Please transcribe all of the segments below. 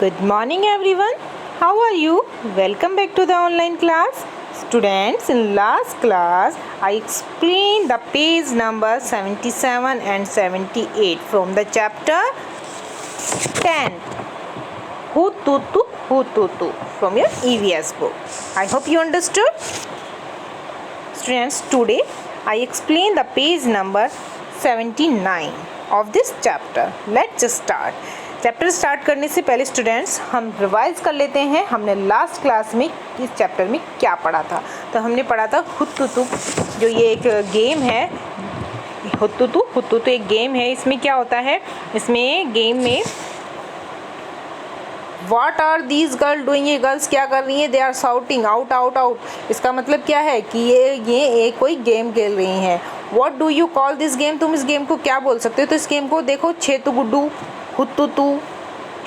Good morning everyone. How are you? Welcome back to the online class. Students, in last class I explained the page number 77 and 78 from the chapter 10 Hututu from your EVS book. I hope you understood. Students, today I explain the page number 79 of this chapter. Let's just start. Chapter start करने से पहले students हम revise कर लेते हैं हमने last class में इस चैप्टर में क्या पढ़ा था। तो हमने पढ़ा था हुतुतु, जो ये एक गेम है। हुतुतु एक गेम है। इसमें क्या होता है, इसमें गेम में What are these girls doing? ये गर्ल्स क्या कर रही हैं? They are shouting out out out। इसका मतलब क्या है कि ये एक कोई गेम खेल रही हैं। What do you call this game? तुम इस गेम को क्या बोल सकते हो? तो इस गेम को देखो, छेतु गुड्डू, हुतुतु,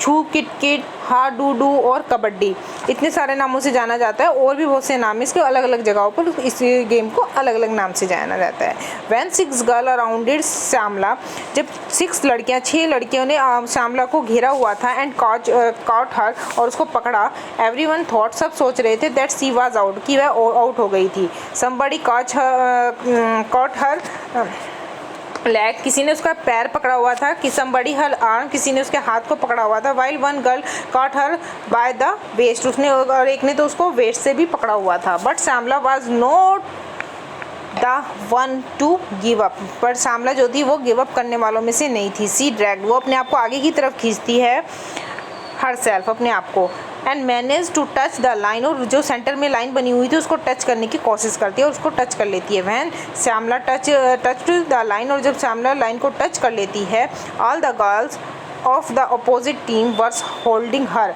छू किटकिट, हा डूडू और कबड्डी, इतने सारे नामों से जाना जाता है। और भी बहुत से नाम है इसके, अलग अलग जगहों पर इस गेम को अलग अलग नाम से जाना जाता है। When 6 girls अराउंडेड श्यामला, जब 6 लड़कियों ने श्यामला को घेरा हुआ था एंड कॉट हर, और उसको पकड़ा। एवरीवन थॉट, सब सोच रहे थे दैट शी वाज आउट, कि वह आउट हो गई थी। समबडी कॉट हर लेग, किसी ने उसका पैर पकड़ा हुआ था। कि समबडी हर आर्म, किसी ने उसके हाथ को पकड़ा हुआ था। While one girl caught her by the waist, उसने और एक ने तो उसको वेस्ट से भी पकड़ा हुआ था। But Shyamala was not the one to give up, पर श्यामला जो थी वो गिव अप करने वालों में से नहीं थी। सी ड्रैग, वो अपने आप को आगे की तरफ खींचती है, हर सेल्फ, अपने आप को। And manage to touch the line, और जो सेंटर में लाइन बनी हुई थी उसको टच करने की कोशिश करती है और उसको टच कर लेती है। When Shyamala touch the line, और जब श्यामला लाइन को टच कर लेती है, all the girls of the opposite team were holding her,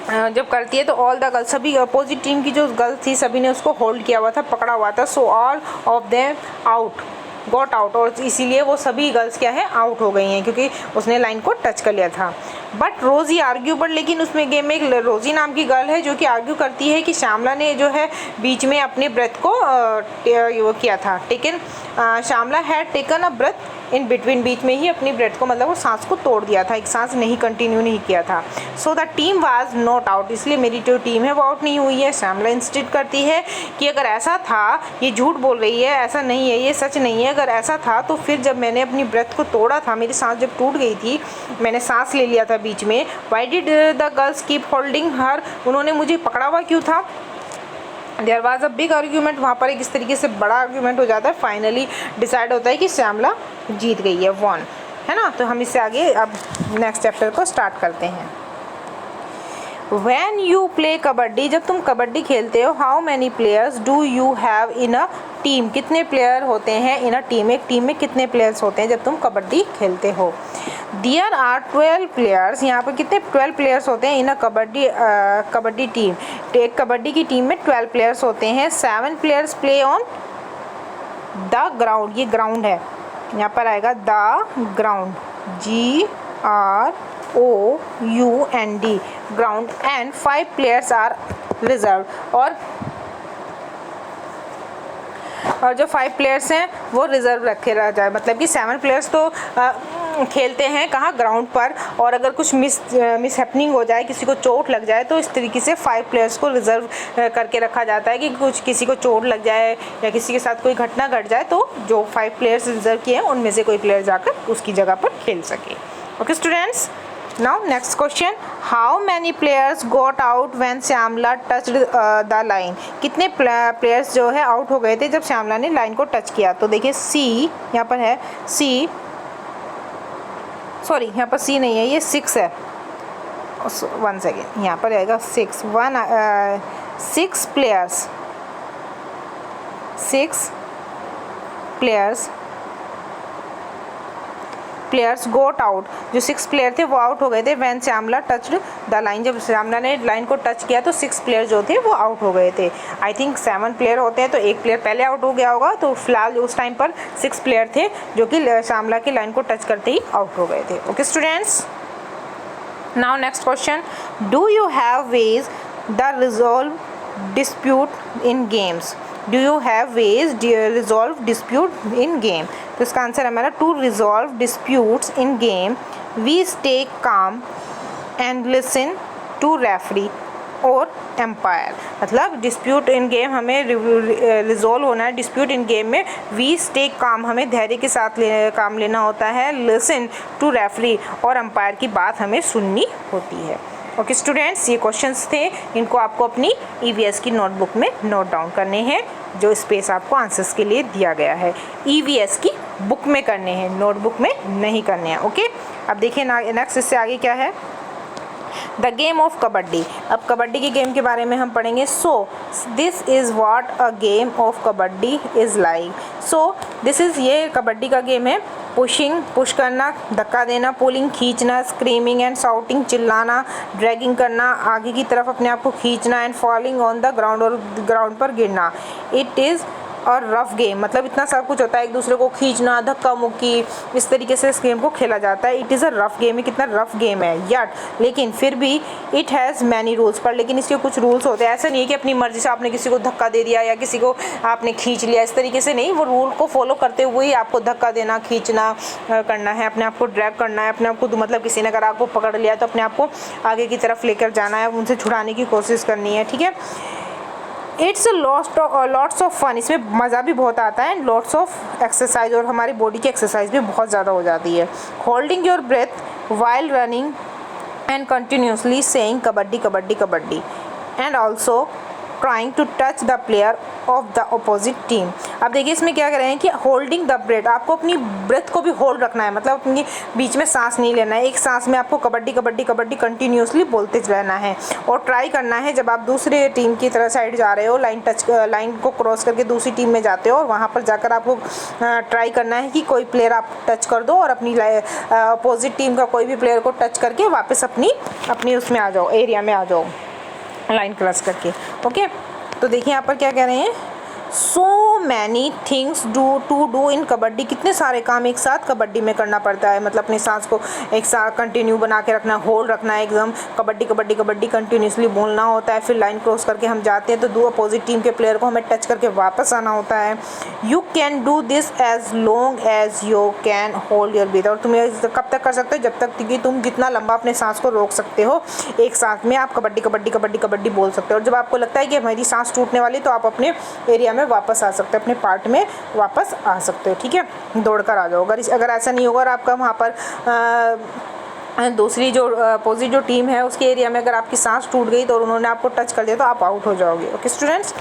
जब करती है तो ऑल द गर्ल्स, सभी अपोजिट टीम की जो गर्ल्स थी सभी ने उसको होल्ड किया हुआ था, पकड़ा हुआ था। So all of them out got out, और इसीलिए वो सभी गर्ल्स क्या है, आउट हो गई हैं, क्योंकि उसने लाइन को टच कर लिया था। बट रोज़ी आर्ग्यू, बट लेकिन उसमें गेम में एक रोज़ी नाम की गर्ल है जो कि आर्ग्यू करती है कि श्यामला ने जो है बीच में अपने ब्रेथ को वो किया था, taken, Shyamala had taken a breath in between, बीच में ही अपनी ब्रेथ को, मतलब वो सांस को तोड़ दिया था, एक सांस नहीं कंटिन्यू नहीं किया था। So the team was not out, इसलिए मेरी जो टीम है वो आउट नहीं हुई है। श्यामला इंसिस्ट करती है कि अगर ऐसा था, ये झूठ बोल रही है, ऐसा नहीं है, ये सच नहीं है। अगर ऐसा था तो फिर जब मैंने अपनी ब्रेथ को तोड़ा था, मेरी सांस जब टूट गई थी, मैंने सांस ले लिया था बीच में। Why did the girls keep holding her, उन्होंने मुझे पकड़ा हुआ क्यों था। There was a big argument, वहाँ पर एक इस तरीके से बड़ा आर्ग्यूमेंट हो जाता है। फाइनली डिसाइड होता है कि श्यामला जीत गई है, वन, है ना। तो हम इससे आगे अब नेक्स्ट चैप्टर को स्टार्ट करते हैं। When you play कबड्डी, जब तुम कबड्डी खेलते हो, how many players do you have in a team, कितने प्लेयर होते हैं इन अ टीम, एक टीम में कितने प्लेयर्स होते हैं जब तुम कबड्डी खेलते हो। There are 12 प्लेयर्स, यहाँ पर कितने 12 प्लेयर्स होते हैं इन अ कबड्डी टीम, एक कबड्डी की टीम में 12 प्लेयर्स होते हैं। 7 players play on the ground, ये ग्राउंड है, यहाँ पर आएगा the ground, GROUND, ground, and 5 players are reserve, और जो 5 प्लेयर्स हैं वो रिजर्व रखे रह जाए, मतलब कि 7 प्लेयर्स तो खेलते हैं कहाँ, ग्राउंड पर, और अगर कुछ मिस हैपनिंग हो जाए, किसी को चोट लग जाए, तो इस तरीके से 5 प्लेयर्स को रिजर्व करके रखा जाता है कि किसी को चोट लग जाए या किसी के साथ कोई घटना घट जाए तो जो 5 प्लेयर्स रिजर्व किए हैं उनमें से कोई प्लेयर जाकर उसकी जगह पर खेल सके। Okay students, now next question, how many players got out when Shyamala touched the line, कितने प्लेयर्स जो है आउट हो गए थे जब श्यामला ने लाइन को टच किया। तो देखिए सी, यहाँ पर है सी, सॉरी यहाँ पर सी नहीं है, ये 6 है, 1 सेकेंड, यहाँ पर आएगा 6 प्लेयर्स गोट आउट, जो 6 प्लेयर थे वो आउट हो गए थे। When Shyamala touched the line, जब श्यामला ने लाइन को टच किया तो 6 प्लेयर जो थे वो आउट हो गए थे। आई थिंक 7 प्लेयर होते हैं तो एक प्लेयर पहले आउट हो गया होगा, तो फिलहाल उस टाइम पर 6 प्लेयर थे जो कि श्यामला की लाइन को टच करते ही आउट हो गए थे। Okay students, now next question, do you have ways the resolve dispute in games, do you have ways resolve dispute in game. तो इसका आंसर है हमारा to resolve disputes in game we stay calm and listen to referee और umpire. मतलब dispute in game हमें resolve होना है। Dispute in game में वी स्टे काम, हमें धैर्य के साथ काम लेना होता है। लिसन टू रेफरी और एम्पायर की बात हमें सुननी होती है। ओके स्टूडेंट्स, ये क्वेश्चंस थे, इनको आपको अपनी ईवीएस की नोटबुक में नोट डाउन करने हैं। जो स्पेस आपको आंसर्स के लिए दिया गया है ईवीएस की बुक में करने हैं, नोटबुक में नहीं करने हैं। ओके, अब देखिए नेक्स्ट इससे आगे क्या है, द गेम ऑफ कबड्डी। अब कबड्डी के गेम के बारे में हम पढ़ेंगे। So this is what a game of kabaddi is like. So this is, ये कबड्डी का गेम है। पुशिंग, पुश करना, धक्का देना, पुलिंग, खींचना, स्क्रीमिंग एंड शाउटिंग, चिल्लाना, ड्रैगिंग करना, आगे की तरफ अपने आप को खींचना, and falling on the ground, और ग्राउंड पर गिरना। इट इज़ और रफ गेम, मतलब इतना सब कुछ होता है, एक दूसरे को खींचना, धक्का मुक्की, इस तरीके से इस गेम को खेला जाता है। It is a rough game है, कितना रफ गेम है यट, लेकिन फिर भी इट हैज़ मैनी रूल्स, पर लेकिन इसके कुछ रूल्स होते हैं। ऐसा नहीं है कि अपनी मर्जी से आपने किसी को धक्का दे दिया या किसी को आपने खींच लिया, इस तरीके से नहीं। वो रूल को फॉलो करते हुए ही आपको धक्का देना, खींचना करना है, अपने आप को ड्रैग करना है, अपने आप को, मतलब किसी ने अगर आपको पकड़ लिया तो अपने आप को आगे की तरफ लेकर जाना है, उनसे छुड़ाने की कोशिश करनी है, ठीक है। इट्स लॉट्स ऑफ फन, इसमें मज़ा भी बहुत आता है, लॉट्स ऑफ एक्सरसाइज, और हमारी बॉडी की एक्सरसाइज भी बहुत ज़्यादा हो जाती है। Holding your breath while running and continuously saying kabaddi kabaddi kabaddi, and also trying to touch the player of the opposite team. अब देखिए इसमें क्या कर रहे हैं कि होल्डिंग द ब्रेथ, आपको अपनी ब्रेथ को भी होल्ड रखना है, मतलब अपनी बीच में सांस नहीं लेना है, एक सांस में आपको कबड्डी कबड्डी कबड्डी कंटिन्यूसली बोलते रहना है। और ट्राई करना है जब आप दूसरे टीम की तरह साइड जा रहे हो, लाइन को क्रॉस करके दूसरी टीम में जाते हो, और वहाँ पर जाकर आपको ट्राई करना है कि कोई प्लेयर आप टच कर दो और अपनी अपोजिट टीम का कोई भी प्लेयर को टच करके वापस अपनी उसमें आ जाओ, एरिया में आ जाओ, लाइन क्रॉस करके। ओके, तो देखिए यहाँ पर क्या कह रहे हैं, so many things to do in kabaddi, कितने सारे काम एक साथ कबड्डी में करना पड़ता है। मतलब अपनी सांस को एक साथ कंटिन्यू बना के रखना, होल्ड रखना है एकदम, कबड्डी कबड्डी कबड्डी कंटिन्यूसली बोलना होता है। फिर लाइन क्रॉस करके हम जाते हैं तो दो अपोजिट टीम के प्लेयर को हमें टच करके वापस आना होता है। You can do this as long as you can hold your breath, और तुम कब तक कर सकते हो, जब तक कि तुम जितना लंबा अपने सांस को रोक सकते हो, एक साथ में आप कबड्डी कबड्डी कबड्डी कबड्डी बोल सकते हो। और जब आपको लगता है कि हमारी सांस टूटने वाली, तो आप अपने एरिया में वापस आ सकते हो, अपने पार्ट में वापस आ सकते हो, ठीक है, दौड़कर आ जाओ। अगर ऐसा नहीं होगा और आपका वहाँ पर दूसरी जो अपोजिट जो टीम है उसके एरिया में अगर आपकी सांस टूट गई तो उन्होंने आपको टच कर दिया तो आप आउट हो जाओगे। ओके स्टूडेंट्स,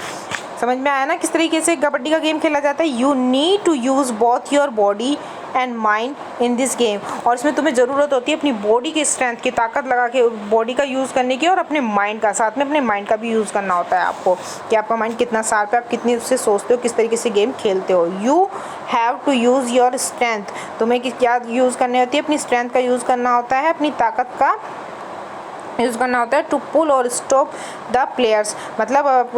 समझ में आया ना किस तरीके से कबड्डी का गेम खेला जाता है। You need to use both your body and mind in this game, और इसमें तुम्हें ज़रूरत होती है अपनी बॉडी की स्ट्रेंथ की, ताकत लगा के बॉडी का यूज़ करने की, और अपने माइंड का, साथ में अपने माइंड का भी यूज़ करना होता है आपको, कि आपका माइंड कितना शार्प है, आप कितनी उससे सोचते हो, किस तरीके से गेम खेलते हो। You have to use your strength, तुम्हें क्या यूज़ करनी होती है, अपनी स्ट्रेंथ का यूज़ करना होता है, अपनी ताकत का यूज़ करना होता है। टू पुल और स्टॉप द प्लेयर्स, मतलब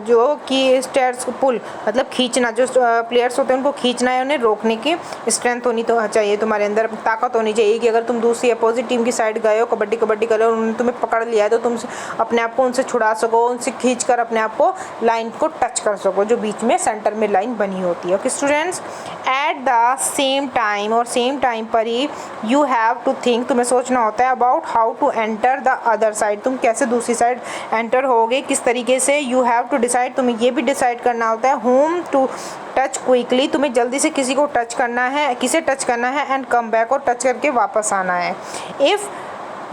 जो कि स्टेयर्स पुल मतलब खींचना, जो प्लेयर्स होते हैं उनको खींचना है, उन्हें रोकने की स्ट्रेंथ होनी तो चाहिए, तुम्हारे अंदर ताकत होनी चाहिए कि अगर तुम दूसरी अपोजिट टीम की साइड गए हो, कबड्डी कबड्डी कर रहे हो, उन्होंने तुम्हें पकड़ लिया है, तो तुम अपने आप को उनसे छुड़ा सको, उनसे खींच कर अपने आप को लाइन को टच कर सको, जो बीच में सेंटर में लाइन बनी होती है। Okay students, at the same time, और सेम टाइम पर ही यू हैव टू थिंक, तुम्हें सोचना होता है about how to enter the other side, तुम कैसे दूसरी साइड एंटर होगे, किस तरीके से। यू हैव टू डिसाइड, तुम्हें ये भी डिसाइड करना होता है होम टू टच क्विकली, तुम्हें जल्दी से किसी को टच करना है, किसे टच करना है, एंड कम बैक, और टच करके वापस आना है। इफ़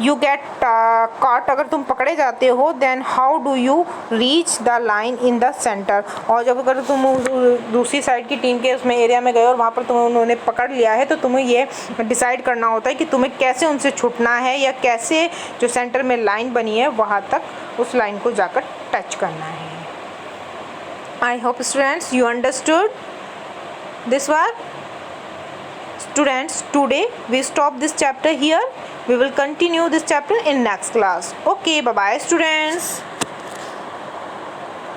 यू गेट कॉट, अगर तुम पकड़े जाते हो, then how do you reach the line in the centre, और जब अगर तुम दूसरी साइड की टीम के उसमें एरिया में गए और वहाँ पर तुम्हें उन्होंने पकड़ लिया है, तो तुम्हें ये डिसाइड करना होता है कि तुम्हें कैसे उनसे छूटना है, या कैसे जो सेंटर में लाइन बनी है वहाँ तक उस लाइन को जाकर टच करना है। I hope students you understood this one. Students, today we stop this chapter here. We will continue this chapter in next class. Okay, bye bye students.